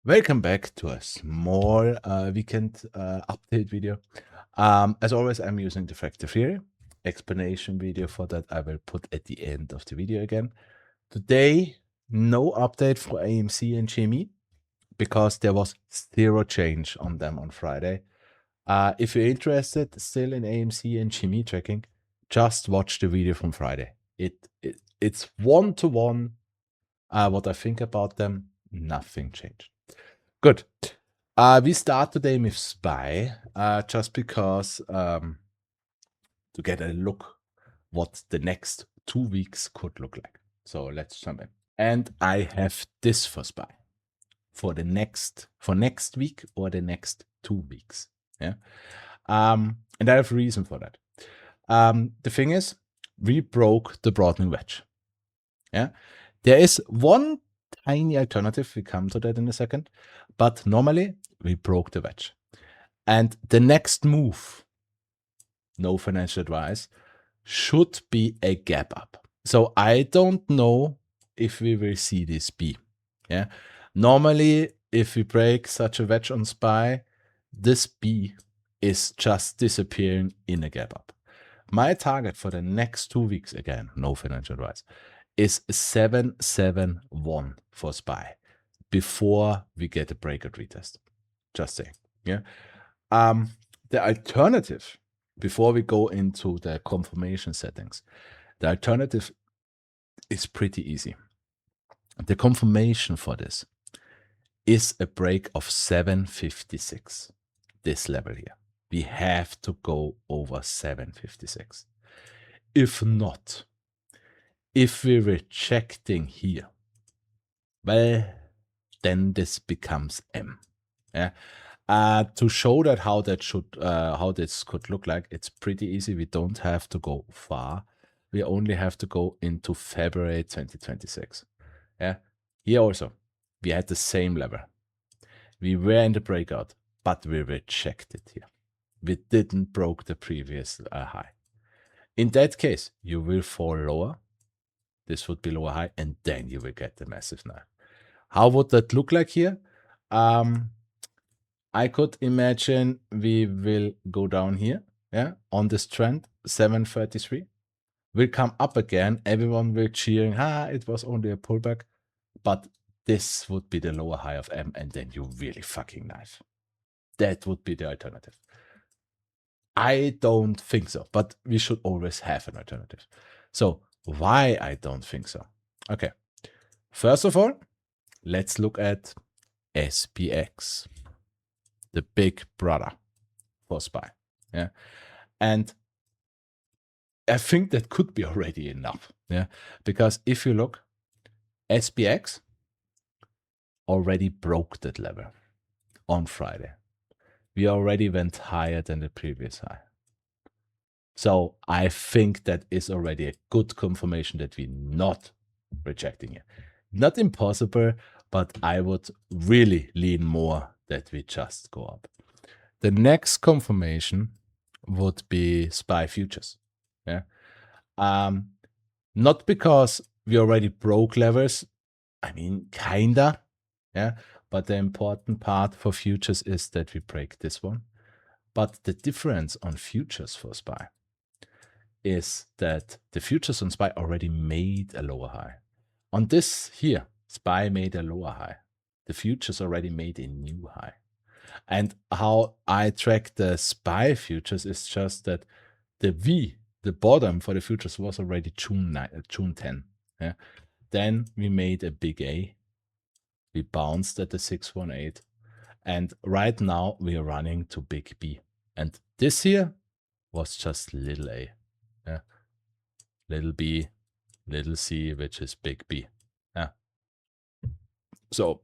Welcome back to a small weekend update video. As always, I'm using the Fractal theory. Explanation video for that I will put at the end of the video again. Today, no update for AMC and GME because there was zero change on them on Friday. If you're interested still in AMC and GME tracking, just watch the video from Friday. It's one-to-one what I think about them. Nothing changed. Good. We start today with SPY, just because to get a look what the next 2 weeks could look like. So let's jump in. And I have this for SPY for next week or the next 2 weeks. Yeah. And I have a reason for that. The thing is, we broke the broadening wedge. Yeah. There is one tiny alternative. We come to that in a second. But normally we broke the wedge. And the next move, no financial advice, should be a gap up. So I don't know if we will see this B. Yeah. Normally, if we break such a wedge on SPY, this B is just disappearing in a gap up. My target for the next 2 weeks, again, no financial advice, is 771 for SPY before we get a breakout retest. Just saying. Yeah. The alternative, before we go into the confirmation settings, the alternative is pretty easy. The confirmation for this is a break of 756, this level here. We have to go over 756. If not, if we're rejecting here, well, then this becomes M. Yeah. To show that how this could look like, it's pretty easy. We don't have to go far. We only have to go into February 2026. Yeah. Here also, we had the same level. We were in the breakout, but we rejected here. We didn't broke the previous high. In that case, you will fall lower. This would be lower high, and then you will get the massive knife. How would that look like here? I could imagine we will go down here, yeah, on this trend, 733. We'll come up again. Everyone will cheering, it was only a pullback. But this would be the lower high of M, and then you really fucking knife. That would be the alternative. I don't think so, but we should always have an alternative. So why I don't think so? Okay. First of all, let's look at SPX, the big brother for SPY. Yeah. And I think that could be already enough. Yeah. Because if you look, SPX already broke that level on Friday. We already went higher than the previous high. So I think that is already a good confirmation that we're not rejecting it. Not impossible, but I would really lean more that we just go up. The next confirmation would be SPY futures. Yeah. Not because we already broke levels. I mean, kinda. Yeah. But the important part for futures is that we break this one. But the difference on futures for SPY is that the futures on SPY already made a lower high. On this here, SPY made a lower high. The futures already made a new high. And how I track the SPY futures is just that the V, the bottom for the futures, was already June 10. Yeah. Then we made a big A. We bounced at the 618. And right now we are running to big B. And this here was just little a. Yeah. Little b, little c, which is big B. Yeah. So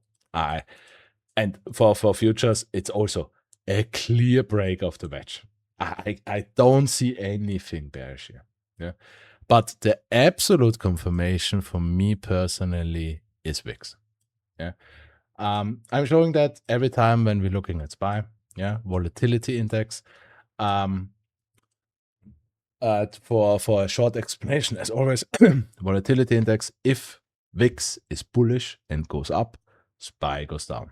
and for futures, it's also a clear break of the wedge. I don't see anything bearish here. Yeah. But the absolute confirmation for me personally is VIX. Yeah. I'm showing that every time when we're looking at SPY. Yeah. Volatility index. For a short explanation, as always, volatility index, if VIX is bullish and goes up, SPY goes down.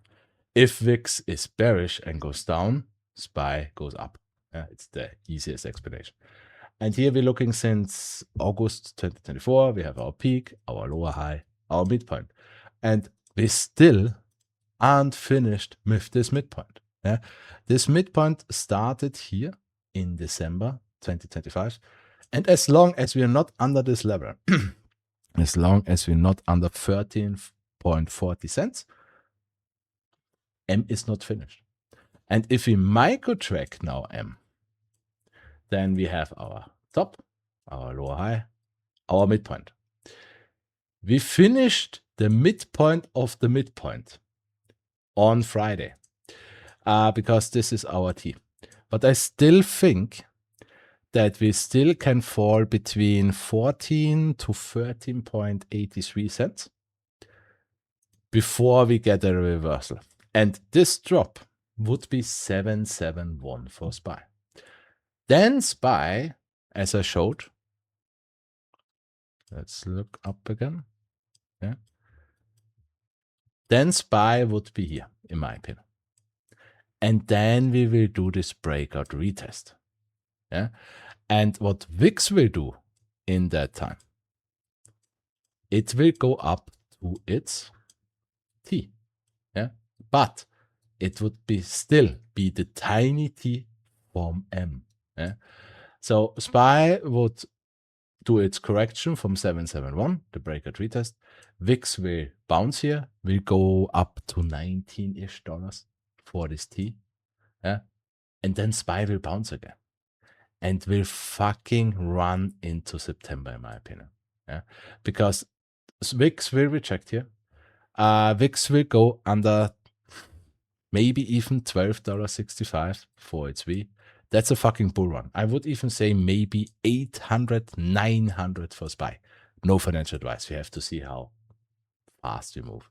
If VIX is bearish and goes down, SPY goes up. It's the easiest explanation. And here we're looking since August 2024. We have our peak, our lower high, our midpoint. And we still aren't finished with this midpoint. This midpoint started here in December 2025. And as long as we are not under this level, as long as we're not under 13.40 cents, M is not finished. And if we micro track now M, then we have our top, our lower high, our midpoint. We finished the midpoint of the midpoint on Friday because this is our T. But I still think that we still can fall between 14 to 13.83 cents before we get a reversal. And this drop would be 771 for SPY. Then SPY, as I showed, let's look up again. Then SPY would be here, in my opinion. And then we will do this breakout retest. And what VIX will do in that time, it will go up to its T. But it would be still be the tiny T from M. So SPY would do its correction from 771, the breakout retest. VIX will bounce here, will go up to $19-ish for this T. And then SPY will bounce again. And will fucking run into September, in my opinion. Because VIX will reject here. VIX will go under maybe even $12.65 for its V. That's a fucking bull run. I would even say maybe 800, 900 for SPY. No financial advice. We have to see how fast we move.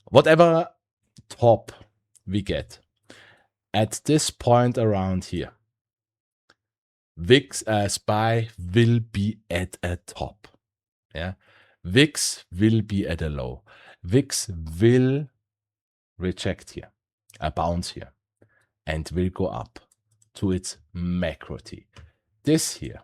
Whatever top we get at this point around here, VIX, SPY will be at a top. VIX will be at a low. VIX will reject here, a bounce here, and will go up to its macro T. This here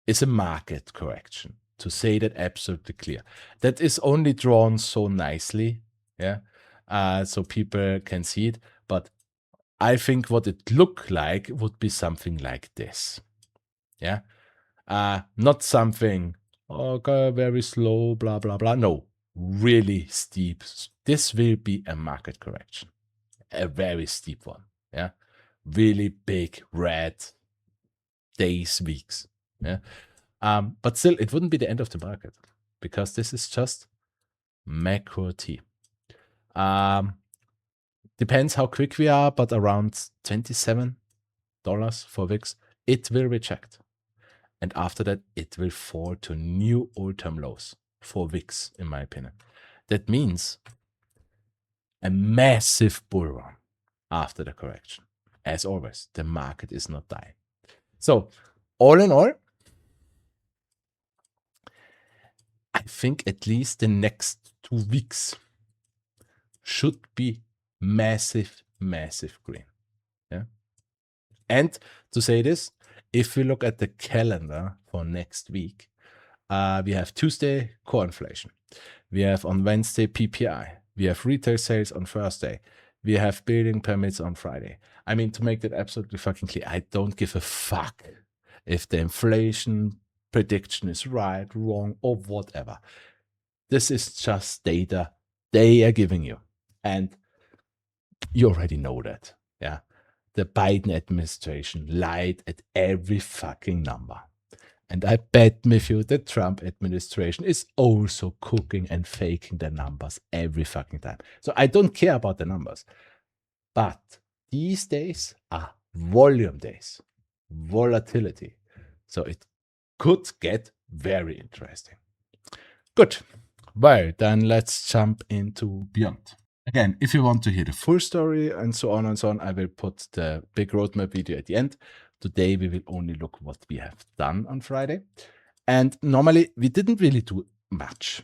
is a market correction, to say that absolutely clear. That is only drawn so nicely, so people can see it, but I think what it looked like would be something like this. Not something, okay, very slow, blah, blah, blah. No, really steep. This will be a market correction, a very steep one. Really big red days, weeks. But still, it wouldn't be the end of the market because this is just macro T. Depends how quick we are, but around $27 for VIX, it will reject. And after that, it will fall to new all-time lows for VIX, in my opinion. That means a massive bull run after the correction. As always, the market is not dying. So, all in all, I think at least the next 2 weeks should be massive, massive green. And to say this, if we look at the calendar for next week, we have Tuesday core inflation. We have on Wednesday PPI. We have retail sales on Thursday. We have building permits on Friday. I mean, to make that absolutely fucking clear, I don't give a fuck if the inflation prediction is right, wrong, or whatever. This is just data they are giving you. And you already know that. The Biden administration lied at every fucking number. And I bet with you the Trump administration is also cooking and faking the numbers every fucking time. So I don't care about the numbers. But these days are volume days, volatility. So it could get very interesting. Good. Well, then let's jump into BYND. Again, if you want to hear the full story and so on, I will put the big roadmap video at the end. Today, we will only look what we have done on Friday. And normally, we didn't really do much.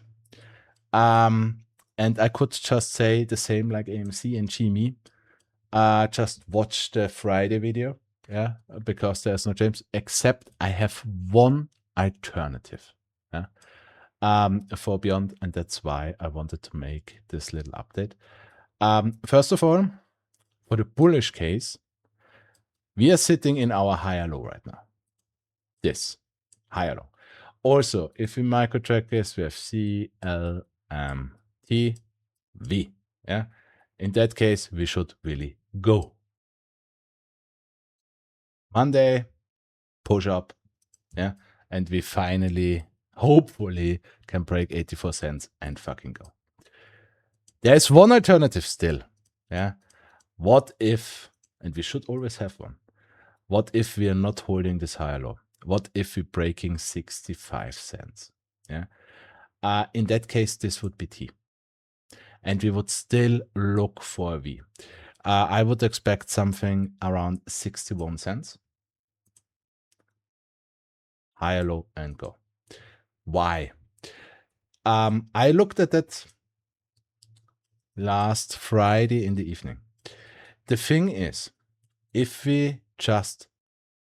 And And I could just say the same like AMC and GME. Just watch the Friday video, yeah, because there's no James, except I have one alternative, yeah, for BYND, and that's why I wanted to make this little update. First of all, for the bullish case, we are sitting in our higher low right now. This higher low. Also, if we micro track this, we have C, L, M, T, V. Yeah. In that case, we should really go. Monday, push up. Yeah. And we finally, hopefully, can break 84 cents and fucking go. There's one alternative still. Yeah. What if, and we should always have one, what if we are not holding this higher low? What if we're breaking 65 cents? Yeah. In that case, this would be T. And we would still look for a V. I would expect something around 61 cents. Higher low and go. Why? I looked at it last Friday in the evening. The thing is, if we just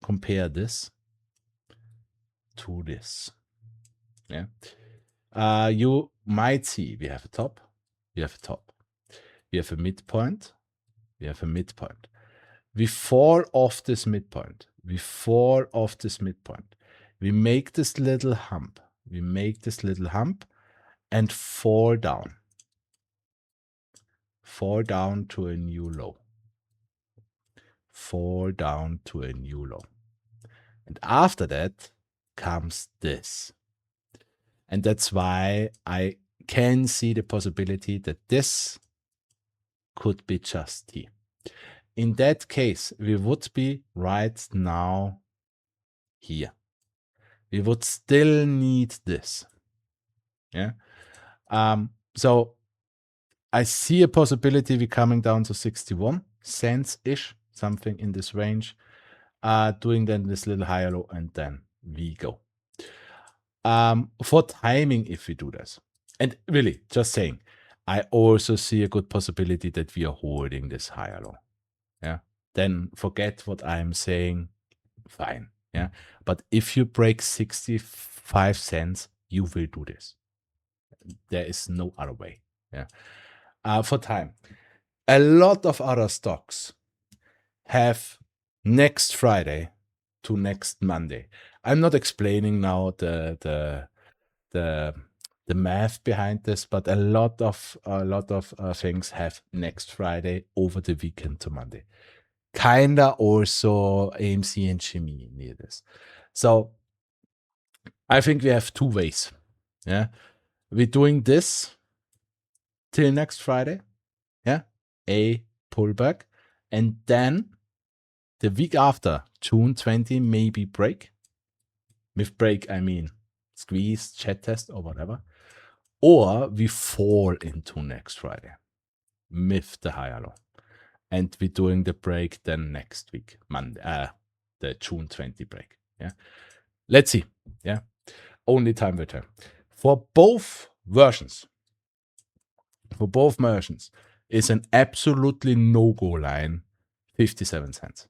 compare this to this, yeah, you might see we have a top, we have a top, we have a midpoint, we have a midpoint. We fall off this midpoint. We fall off this midpoint. We make this little hump. We make this little hump and fall down. Fall down to a new low. Fall down to a new low. And after that comes this. And that's why I can see the possibility that this could be just T. In that case, we would be right now here. We would still need this. Yeah. So I see a possibility we're coming down to 61 cents-ish, something in this range, doing then this little higher low, and then we go. For timing, if we do this, and really just saying, I also see a good possibility that we are holding this higher low. Yeah. Then forget what I'm saying. Fine. Yeah. But if you break 65 cents, you will do this. There is no other way. Yeah. For time, a lot of other stocks have next Friday to next Monday. I'm not explaining now the math behind this, but a lot of things have next Friday over the weekend to Monday. Kinda also AMC and GME near this. So I think we have two ways. Yeah, we're doing this till next Friday. Yeah, a pullback, and then the week after, June 20, maybe break. With break, I mean squeeze, chat test, or whatever. Or we fall into next Friday with the higher low. And we're doing the break then next week, Monday, the June 20 break. Yeah. Let's see. Yeah. Only time will tell. For both versions, is an absolutely no-go line, 57 cents.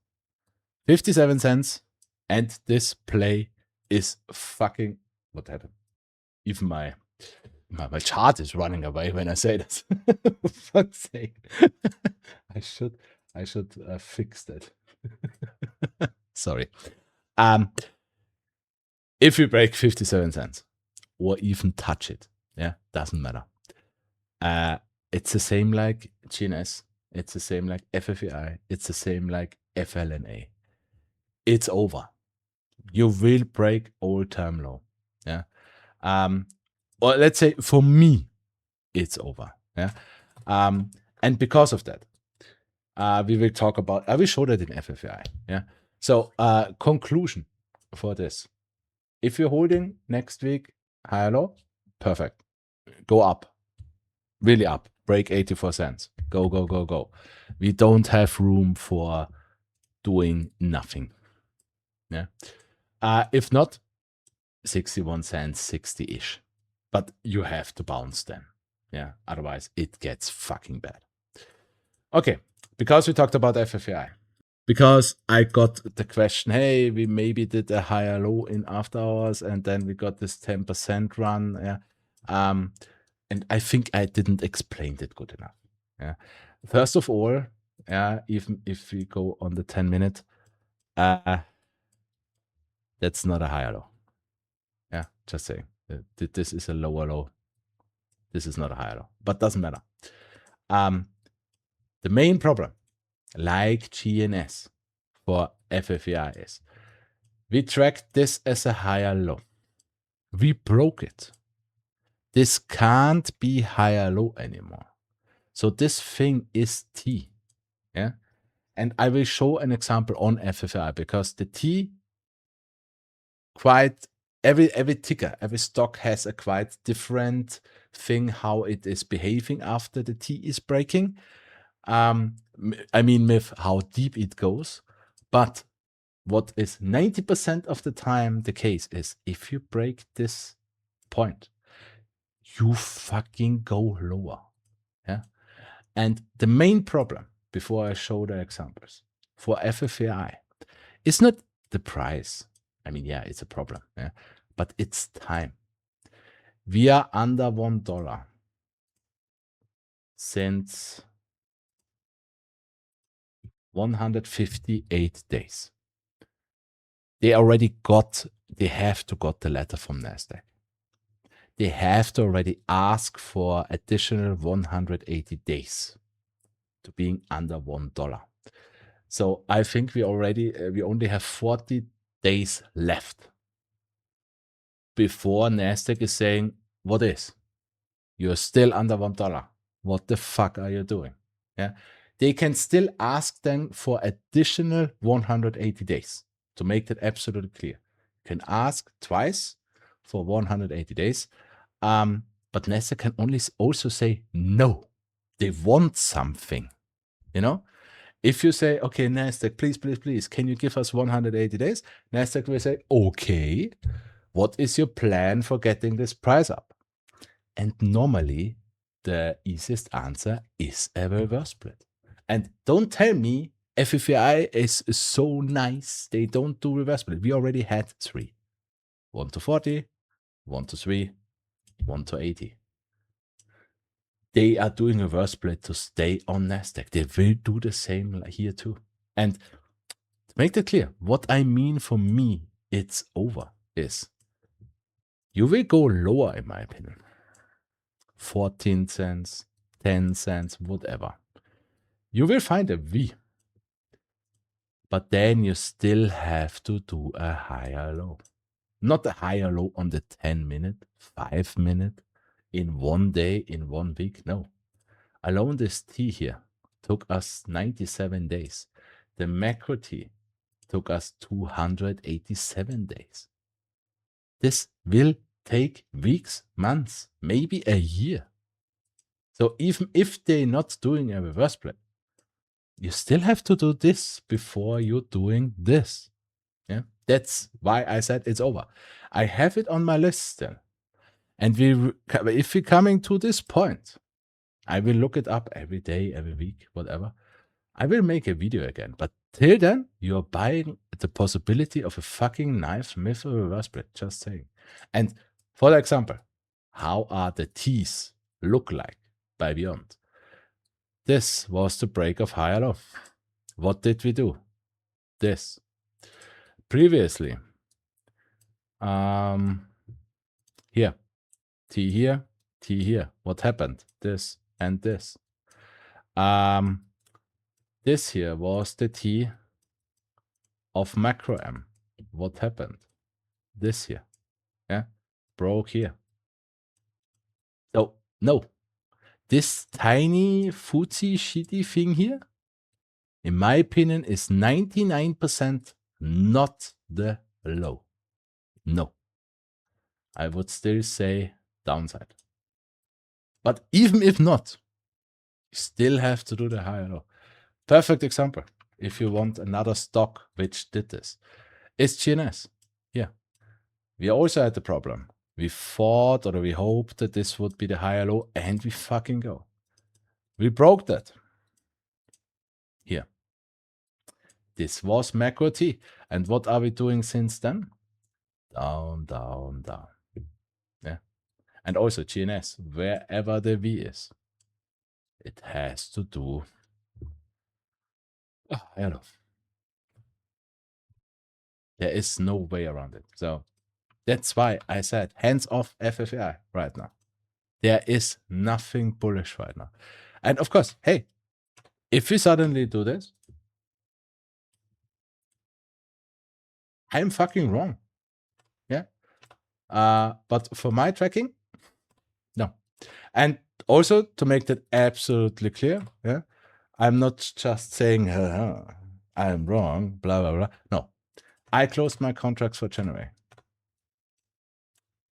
57 cents, and this play is fucking, what happened? Even my chart is running away when I say this. For fuck's sake. I should fix that. Sorry. If we break 57 cents or even touch it, yeah, doesn't matter. It's the same like GNS. It's the same like FFAI. It's the same like FLNA. It's over. You will break all-time low. Yeah. Or let's say for me, it's over. Yeah. And because of that, we will talk about, I will show that in FFAI. Yeah. So conclusion for this. If you're holding next week, higher low, perfect. Go up. Really up. Break 84 cents. Go, go, go, go. We don't have room for doing nothing. Yeah. If not, 61 cents, 60-ish. But you have to bounce then. Yeah, otherwise it gets fucking bad. Okay, because we talked about FFAI. Because I got the question, hey, we maybe did a higher low in after hours, and then we got this 10% run. Yeah. And I think I didn't explain it good enough. Yeah. First of all, even if we go on the 10-minute, that's not a higher low. Yeah, just saying. This is a lower low. This is not a higher low, but doesn't matter. The main problem, like GNS for FFAI, is we tracked this as a higher low. We broke it. This can't be higher low anymore. So this thing is T. Yeah. And I will show an example on FFAI because the T quite every ticker, every stock has a quite different thing how it is behaving after the T is breaking. I mean with how deep it goes, but what is 90% of the time the case is if you break this point, you fucking go lower. Yeah. And the main problem, before I show the examples, for FFAI is not the price. I mean, yeah, it's a problem, yeah, but it's time. We are under $1 since 158 days. They have to got the letter from NASDAQ. They have to already ask for additional 180 days to being under $1. So I think we only have 40 days left before NASDAQ is saying, what is? You're still under $1. What the fuck are you doing? Yeah. They can still ask them for additional 180 days to make that absolutely clear. You can ask twice for 180 days. But NASDAQ can only also say no. They want something, you know? If you say, okay, NASDAQ, please, can you give us 180 days? NASDAQ will say, okay, what is your plan for getting this price up? And normally, the easiest answer is a reverse split. And don't tell me FFAI is so nice, they don't do reverse split. We already had 3. 1 to 40, 1 to 3, 1 to 80. They are doing a reverse split to stay on NASDAQ. They will do the same here too. And to make that clear, what I mean for me, it's over, is you will go lower, in my opinion. 14 cents, 10 cents, whatever. You will find a V. But then you still have to do a higher low. Not a higher low on the 10-minute, 5-minute, in 1 day, in 1 week. No. Alone this T here took us 97 days. The macro T took us 287 days. This will take weeks, months, maybe a year. So even if they're not doing a reverse split, you still have to do this before you're doing this. Yeah, that's why I said it's over. I have it on my list still. And if we're coming to this point, I will look it up every day, every week, whatever. I will make a video again. But till then, you're buying the possibility of a fucking knife with a reverse split, just saying. And for example, how are the T's look like by BYND? This was the break of higher low. What did we do? This. Previously, here, T here, T here. What happened? This and this. This here was the T of macro M. What happened? This here. Yeah, broke here. So, no. This tiny footsie shitty thing here, in my opinion, is 99% not the low. No. I would still say downside. But even if not, you still have to do the higher low. Perfect example, if you want another stock which did this, is GNS. Yeah. We also had the problem. We thought or we hoped that this would be the higher low, and we fucking go. We broke that. Here. This was macro T. And what are we doing since then? Down, down, down. Yeah. And also GNS, wherever the V is, it has to do. Hello. There is no way around it. So that's why I said hands off FFAI right now. There is nothing bullish right now. And of course, hey, if we suddenly do this, I'm fucking wrong. Yeah. But for my tracking, no. And also to make that absolutely clear, yeah, I'm not just saying I'm wrong, blah, blah, blah. No, I closed my contracts for January.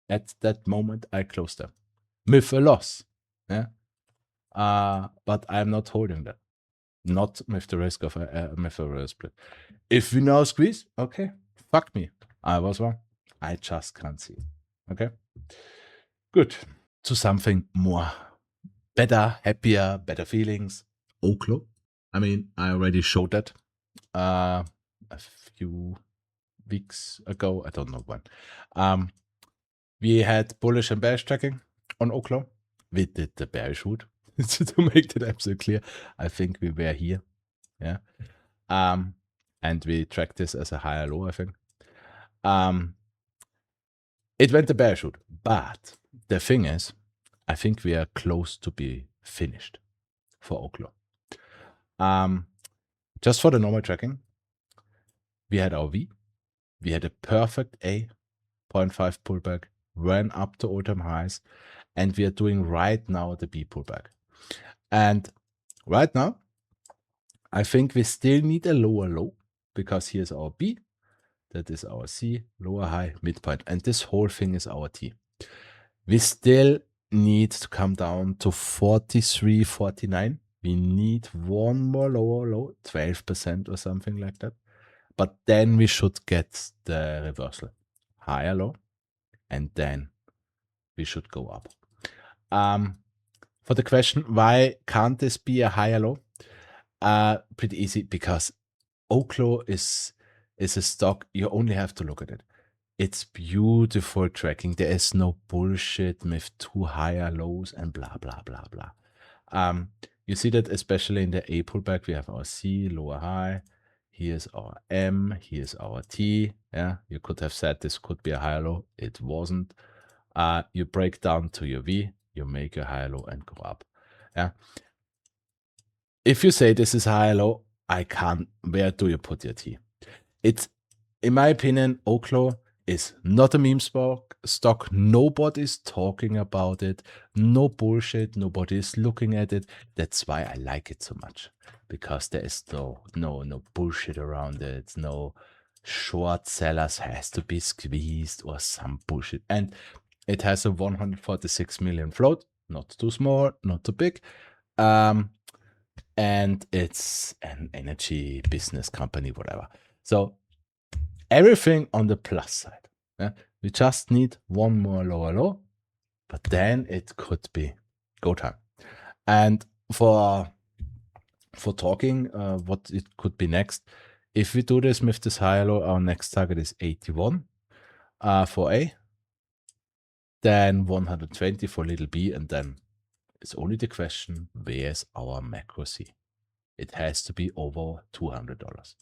At that moment, I closed them with a loss. Yeah. But I'm not holding that. Not with the risk of a reverse split. If we now squeeze, okay, fuck me. I was wrong. I just can't see it. Okay. Good. To something more better, happier, better feelings. OKLO. I mean, I already showed that a few weeks ago. I don't know when. We had bullish and bearish tracking on OKLO. We did the bearish route. To make that absolutely clear, I think we were here. Yeah. And we tracked this as a higher low, I think. It went the bearish route, but the thing is, I think we are close to be finished for OKLO. Just for the normal tracking, we had our V, we had a perfect A, 0.5 pullback, ran up to all-time highs, and we are doing right now the B pullback. And right now, I think we still need a lower low, because here's our B, that is our C, lower high, midpoint, and this whole thing is our T. We still need to come down to 43, 49. We need one more lower low, 12% or something like that. But then we should get the reversal, higher low, and then we should go up. For the question, why can't this be a higher low? Pretty easy, because OKLO is a stock, you only have to look at it. It's beautiful tracking. There is no bullshit with two higher lows and blah, blah, blah, blah. You see that especially in the A pullback, we have our C, lower high. Here's our M, here's our T. Yeah, you could have said this could be a higher low. It wasn't. You break down to your V, you make a higher low and go up. Yeah. If you say this is higher low, I can't. Where do you put your T? It's, in my opinion, OKLO is not a meme stock. Nobody's talking about it. No bullshit. Nobody's looking at it. That's why I like it so much, because there is no bullshit around it. No short sellers has to be squeezed or some bullshit. And it has a 146 million float. Not too small, not too big. And it's an energy business company, whatever. So everything on the plus side. Yeah? We just need one more lower low, but then it could be go time. And for talking what it could be next, if we do this with this higher low, our next target is 81 for A, then 120 for little b, and then it's only the question, where's our macro C? It has to be over $200.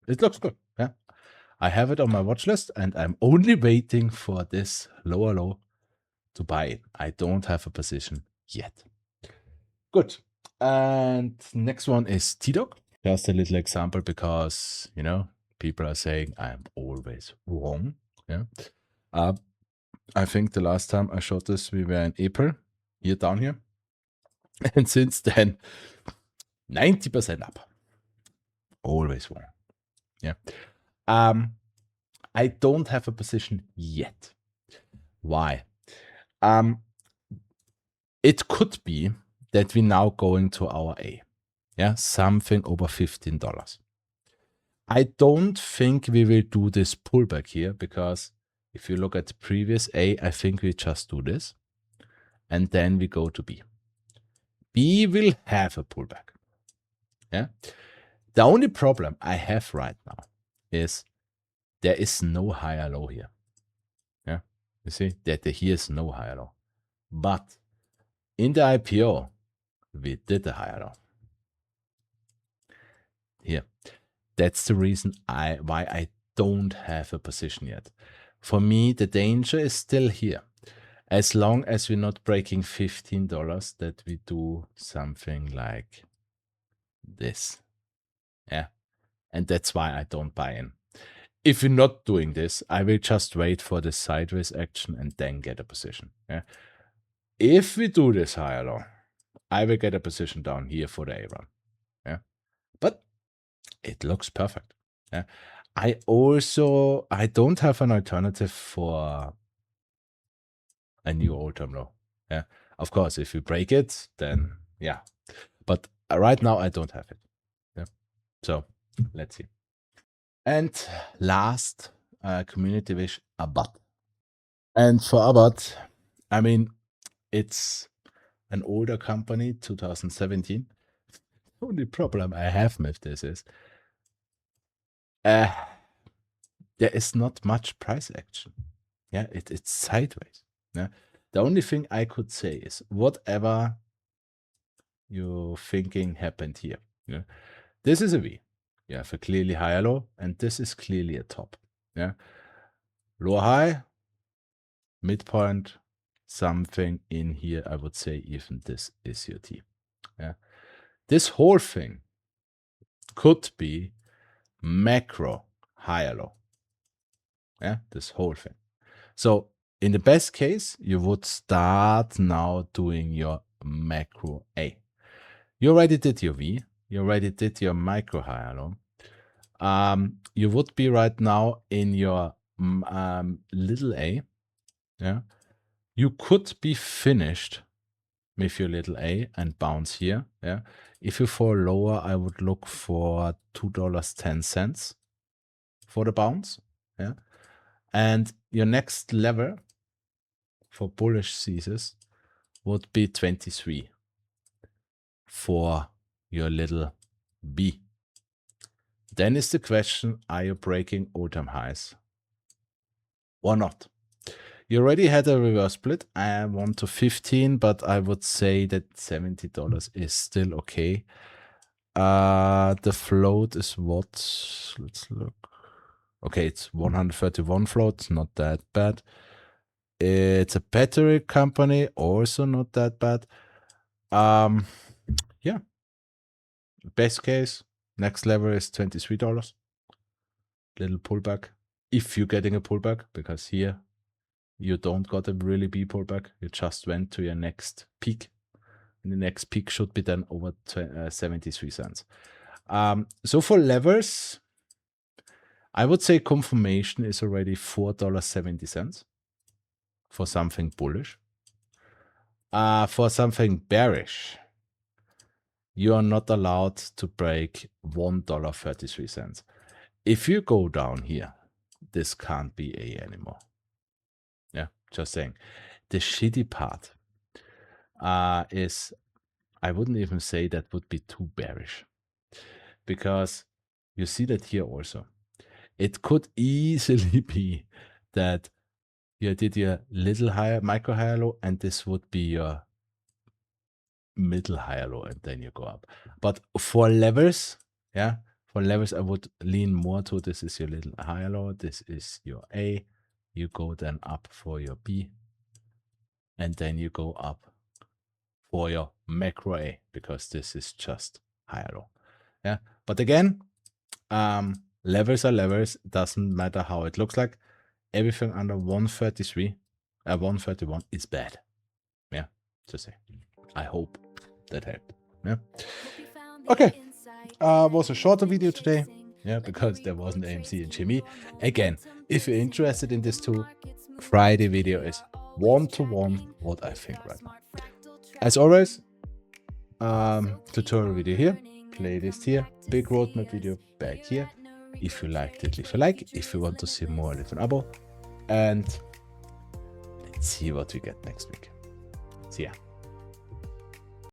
It looks good. Yeah, I have it on my watch list, and I'm only waiting for this lower low to buy it. I don't have a position yet. Good. And next one is TDOC. Just a little example, because people are saying I'm always wrong. Yeah. I think the last time I showed this, we were in April, here down here, and since then 90% up. Always wrong. Yeah. I don't have a position yet. Why? It could be that we now going to our A. Yeah, something over $15. I don't think we will do this pullback here, because If you look at the previous A, I think we just do this. And then we go to B. B will have a pullback. Yeah. The only problem I have right now is there is no higher low here. Yeah. You see that here is no higher low. But in the IPO, we did a higher low. Here. That's the reason why I don't have a position yet. For me, the danger is still here. As long as we're not breaking $15, that we do something like this. Yeah. And that's why I don't buy in. If we're not doing this, I will just wait for the sideways action and then get a position. Yeah. If we do this higher low, I will get a position down here for the A run. Yeah. But it looks perfect. Yeah. I don't have an alternative for a new all-time low. Yeah. Of course, if we break it, then yeah. But right now I don't have it. Yeah. So let's see. And last community wish, ABAT. And for ABAT, I mean, it's an older company, 2017. The only problem I have with this is there is not much price action. Yeah, it's sideways. Yeah. The only thing I could say is whatever you're thinking happened here. Yeah. This is a V. You have a clearly higher low, and this is clearly a top. Yeah. Low high, midpoint, something in here. I would say even this is your T. Yeah. This whole thing could be macro higher low. Yeah, this whole thing. So in the best case, you would start now doing your macro A. You already did your V. You already did your micro higher low. You would be right now in your little A. Yeah. You could be finished with your little A and bounce here. Yeah. If you fall lower, I would look for $2.10 for the bounce. Yeah. And your next level for bullish thesis would be 23 for your little B. Then is the question, are you breaking all-time highs or not? You already had a reverse split. I want to 15, but I would say that $70 is still okay. The float is what? Let's look. Okay, it's 131 float, not that bad. It's a battery company, also not that bad. Yeah. Best case, next level is $23. Little pullback. If you're getting a pullback, because here you don't got a really B pullback. You just went to your next peak. And the next peak should be then over 73 cents. So for levels, I would say confirmation is already $4.70 for something bullish. For something bearish, you are not allowed to break $1.33. If you go down here, this can't be A anymore. Yeah, just saying. The shitty part is, I wouldn't even say that would be too bearish, because you see that here also. It could easily be that you did your little higher, micro higher low, and this would be your middle higher low, and then you go up. But for levels, yeah, for levels, I would lean more to this is your little higher low, this is your A, you go then up for your B, and then you go up for your macro A, because this is just higher low. Yeah, but again, levels are levels. It doesn't matter how it looks like. Everything under 133, 131 is bad. Yeah, just say. I hope that helped. Yeah. Okay. Was a shorter video today. Yeah, because there wasn't AMC and Jimmy. Again, if you're interested in this too, Friday video is one-to-one what I think right now. As always, tutorial video here, playlist here, big roadmap video back here. If you liked it, leave a like. If you want to see more, leave an abo. and let's see what we get next week. See ya.